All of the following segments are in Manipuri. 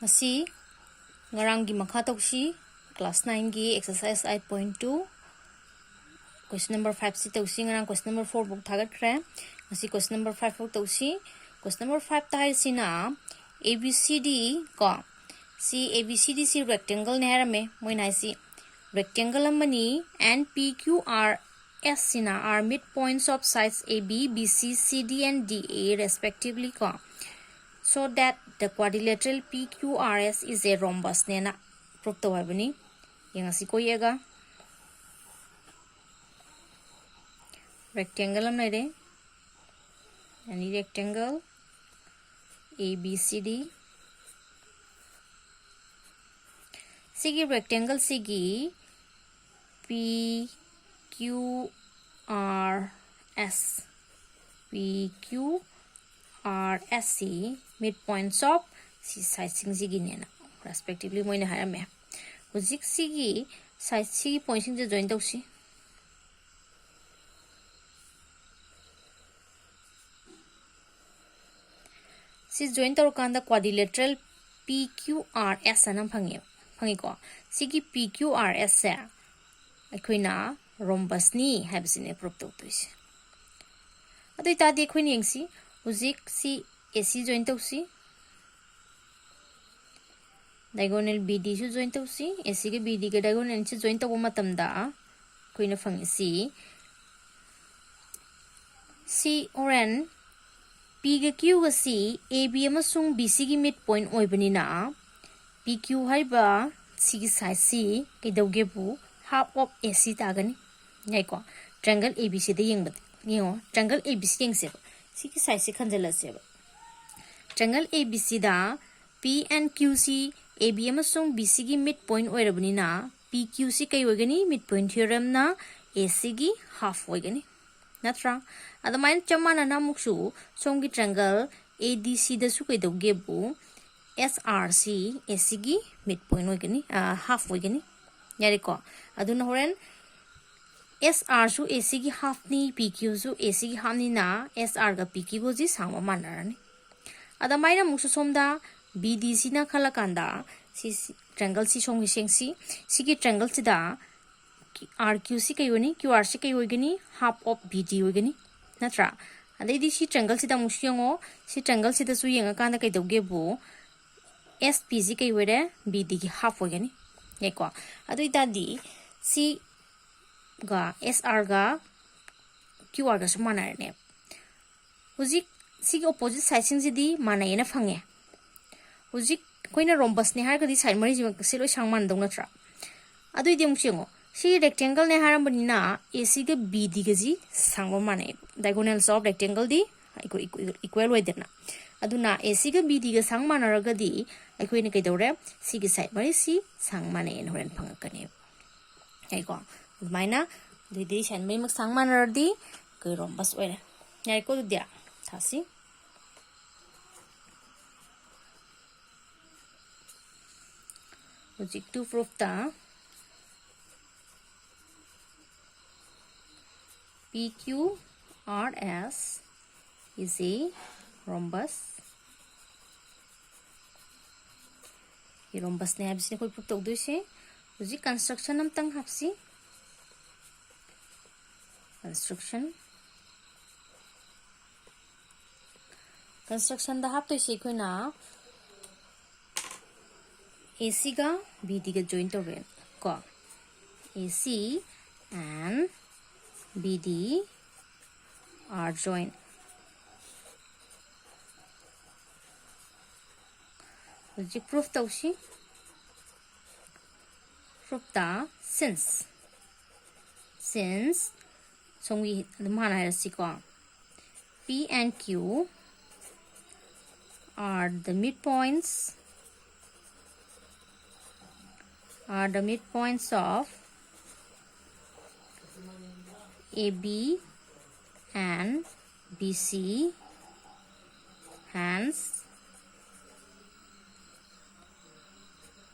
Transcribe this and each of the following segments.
Masi ngarang gi makha tawsi class 9 gi exercise 8.2 question number 5 si tawsi ngarang question number 4 buk thagat khre masi question number 5 buk tawsi question number 5 ta sina abcd ko si abcd si rectangle ne harame moina si rectangle amani and pqr s sina are midpoints of sides ab bc cd and da respectively ko so that the quadrilateral PQRS is a rhombus nena prove to habani yang asi ko yega rectangle am nare any rectangle ABCD sigi rectangle sigi PQRS PQRSC midpoints of si side sing sigi nena respectively moina harame hujik sigi side sigi point sing join tawsi si join tawkanda quadrilateral PQRS anam phangi ko sigi PQRS se akoina rhombus ni habsine prove tawtuisi adoi ta de khoini yengsi hujik si AC join tawsi diagonal BD su join tawsi AC ke BD ke diagonal si join taw matamda koina phangi C oran P ga Q ga C AB amasung BC gi midpoint oibanina PQ haiba C gi side C ke dawge bu half of AC tagani ngai ko triangle ABC de yengba yengo triangle ABC yengse C gi side C khanjala se triangle ABC da P and QC AB amasung BC gi midpoint oirabnina PQC kai oigani midpoint theorem na AC gi half oigani natra adamain chamana namuksu somgi triangle ADC da su kai dawge bu SRC AC gi midpoint oigani half oigani yari ko aduna horen SR su AC gi half ni PQ su AC gi half ni na SR ga PQ go ji sangma manarani adamai namuksu somda BDC na khalakanda si triangle si somgi sengsi sigi triangle sida RQC kai woni QRC kai oigani half of BD oigani natra adai di si triangle sida musyango si triangle sida su yenga kanda kai dawge bu SPG kai were BD gi half oigani yeko adoi dadi si ga SR ga QR ga sumana ne hujik sigi opposite side sing jidi manai na phange hujik koina rhombus ne har ga di side mari jima selo sangman dong natra adoi di musyango si rectangle ne harambani na AC ga BD ga ji sangwa mane diagonals of rectangle di equal oidena aduna AC ga BD ga sangmana raga di aikoi ne kai dore si ga side mari si sangmane en horen phangakane ai ko maina di side mari mak sangmana radi kai rhombus oire ai ko dia thasi hujik to proof ta PQRS is a rhombus. ये rhombus ने habsi कोई proof तो उद्देश्य उसी construction हम तंग habsi construction दा हब तो इसे कोई ना AC का BD का joint हो गया को AC and BD are joined. Logic proof tausi. Proof ta since so we the mana hai P and Q are the midpoints of AB and BC, hence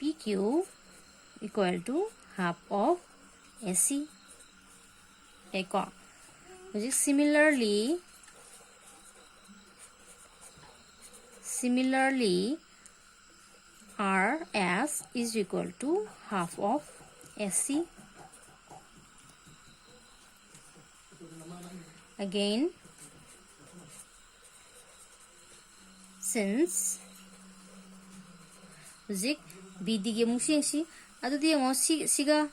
PQ equal to half of AC. Similarly, RS is equal to half of SC. Again, since zik BD gi musing si adu di ngo siga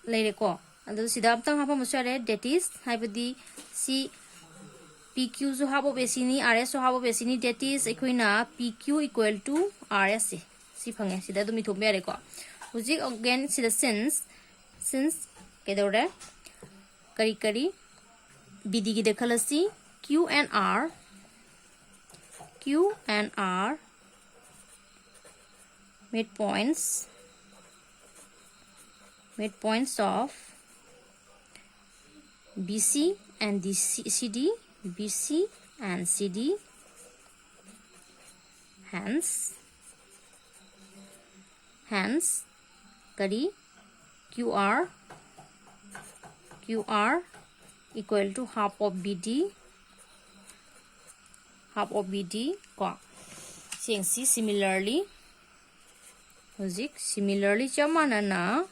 leire ko adu sida amtang hapa musare, that is haibadi si PQ so habo besini RS so habo besini, that is equina PQ equal to RS si phange sida dumi thome are ko zik again sida since kedore kari BD gi dekhalasi Q and R midpoints of BC and CD, BC and CD, hence kari QR equal to half of BD ko singsi similarly chamana na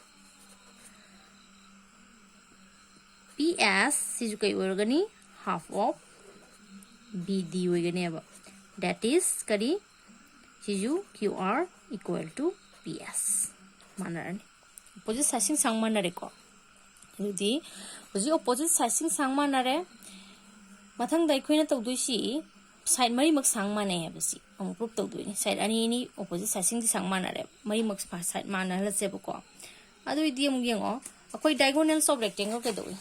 PS sisu kai organi half of BD organi aba, that is kari sisu QR equal to PS manarani opposite sizing sang manare ko udi uji opposite sizing sang manare mathang dai khoina tawduisi side mari mak sang mane habasi amu proof tawduini side ani ni opposite sizing di sang manare mari mak side mana la sebo ko adu idi amu yengo akoi diagonals of rectangle ke doi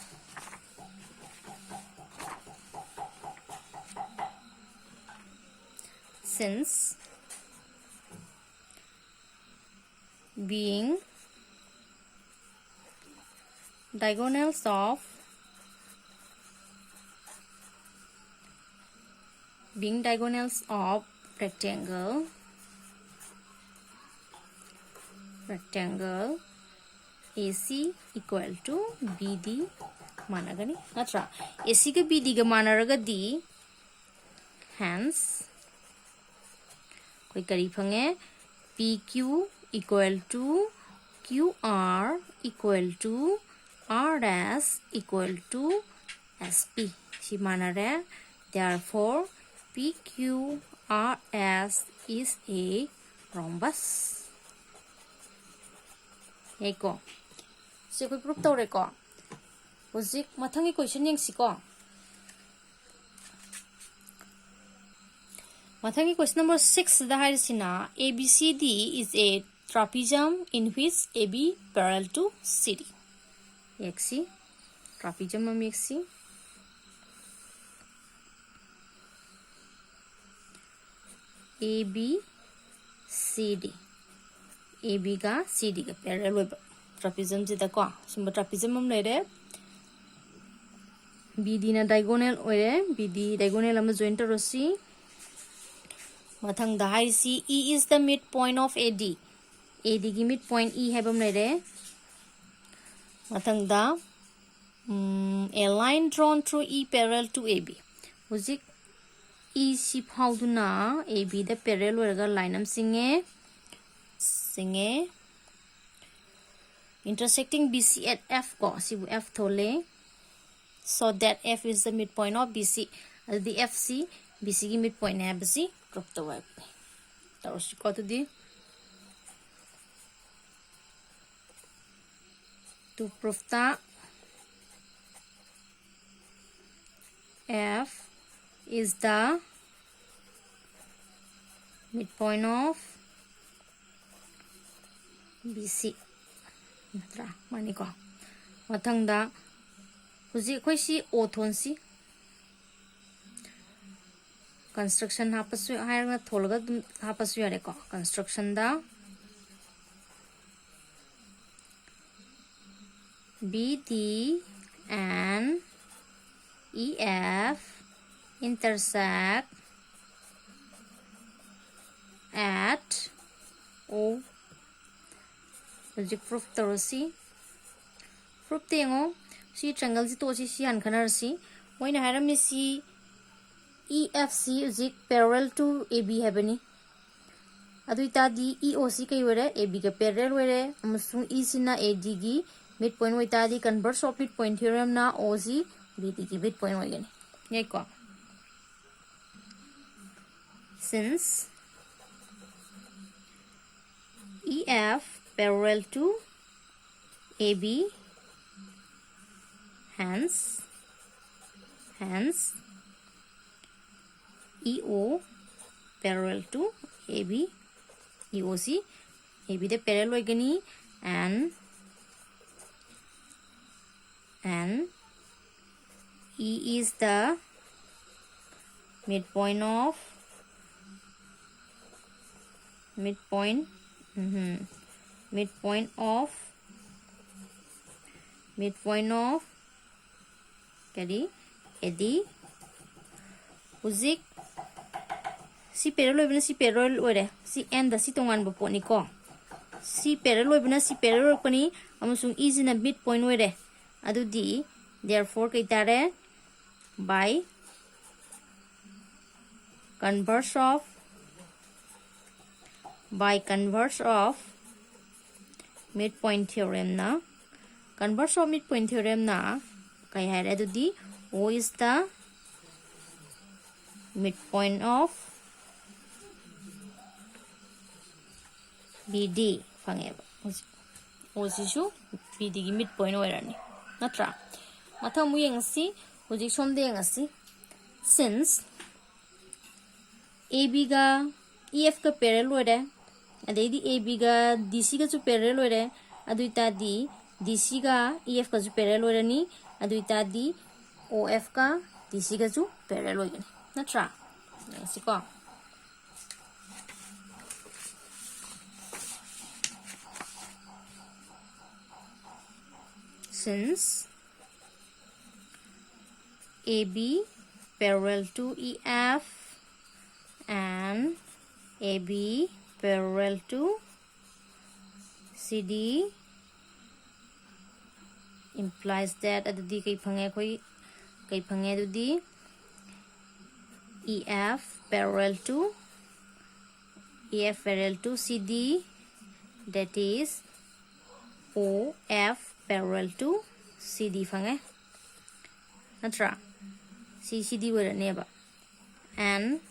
since being diagonals of rectangle AC equal to BD managani natra AC ga BD ga manaragadi, hence koi kari phange PQ equal to QR equal to RS equal to SP si manare, therefore PQRS is a rhombus. Eko so koi proof tawre ko hojik mathangi question yengsi ko mathangi question number 6 da harisina ABCD is a trapezium in which AB parallel to CD. Exi trapezium am exi AB CD AB ga CD ga parallel web trapezium jida ko simba trapezium am lere BD na diagonal oire BD diagonal am join torosi mathang da haisi E is the midpoint of AD gi midpoint E habam lere mathang da a line drawn through E parallel to AB hojik E si phauduna AB da parallel oiraga line am singe intersecting BC at F ko sibu F thole, so that F is the midpoint of BC the FC BC gi midpoint hai basi proof to web tarosi ko to di to prove that F is the midpoint of BC natra mani ko mathang da huji khoi si o thon si construction hapasu hairna tholga hapasu yare ko construction da BD and EF intersect at O. Proof torosi proof tengo si triangle si to si han khanarsi moina haramni si EFC is parallel to AB habani Adu itadi EO si kay were AB ka parallel were amasung E sina AD gi midpoint wa itadi converse of midpoint theorem na OZ BD ki midpoint wa gani. Ngay ko. Since EF parallel to AB, hence EO parallel to AB, EOC, AB the parallel gani and E is the midpoint of midpoint of kadi edi uzik si parallel bina si parallel ore si and si tongan ba poni ko si parallel bina si parallel pani amusung is in a midpoint ore adu di therefore kay tare by converse of midpoint theorem na kay hai adu di O is the midpoint of BD phangeba O sishu BD gi midpoint oirani natra matham mu yengasi hoji somde yengasi since AB ga EF ka parallel ore adedi AB ga DC ga chu parallel ore adu itadi DC ga EF ka chu parallel ore ni adu itadi OF ka DC ga chu parallel ore natra siko since AB parallel to EF and AB parallel to CD implies that adudi kay phange adudi EF parallel to CD, that is OF parallel to CD phange natra CD were neba and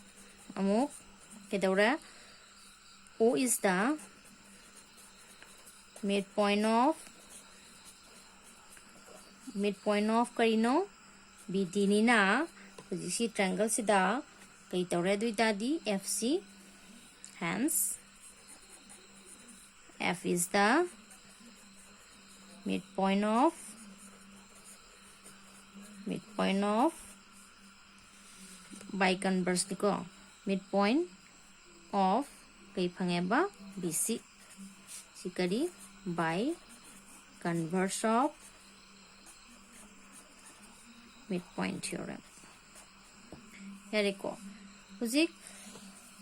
amuk kedaura O is the midpoint of karino BD ni na si triangle sida kay taure duita di FC, hence F is the midpoint of by converse ko midpoint of kay phangeba BC sikari by converse of midpoint theorem yariko huzik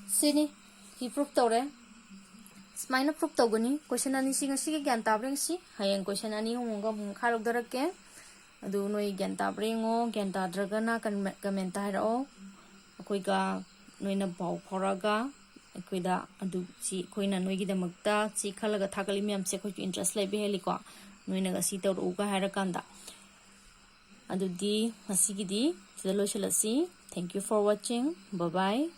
sini ki proof tore smina proof togani question ani singa sige gyan tabreng si hayang question ani hunga kharok darake adu noi gyan tabrengo gyan tadragana comment hairo akoi ga noina bau khoraga akoi da adu si koina noi gi damakta si khalaga thakali myam se khoi interest lai be heliko noina ga si tor uga haira kanda adu di masigi di sida lo shalasi. Thank you for watching. Bye bye.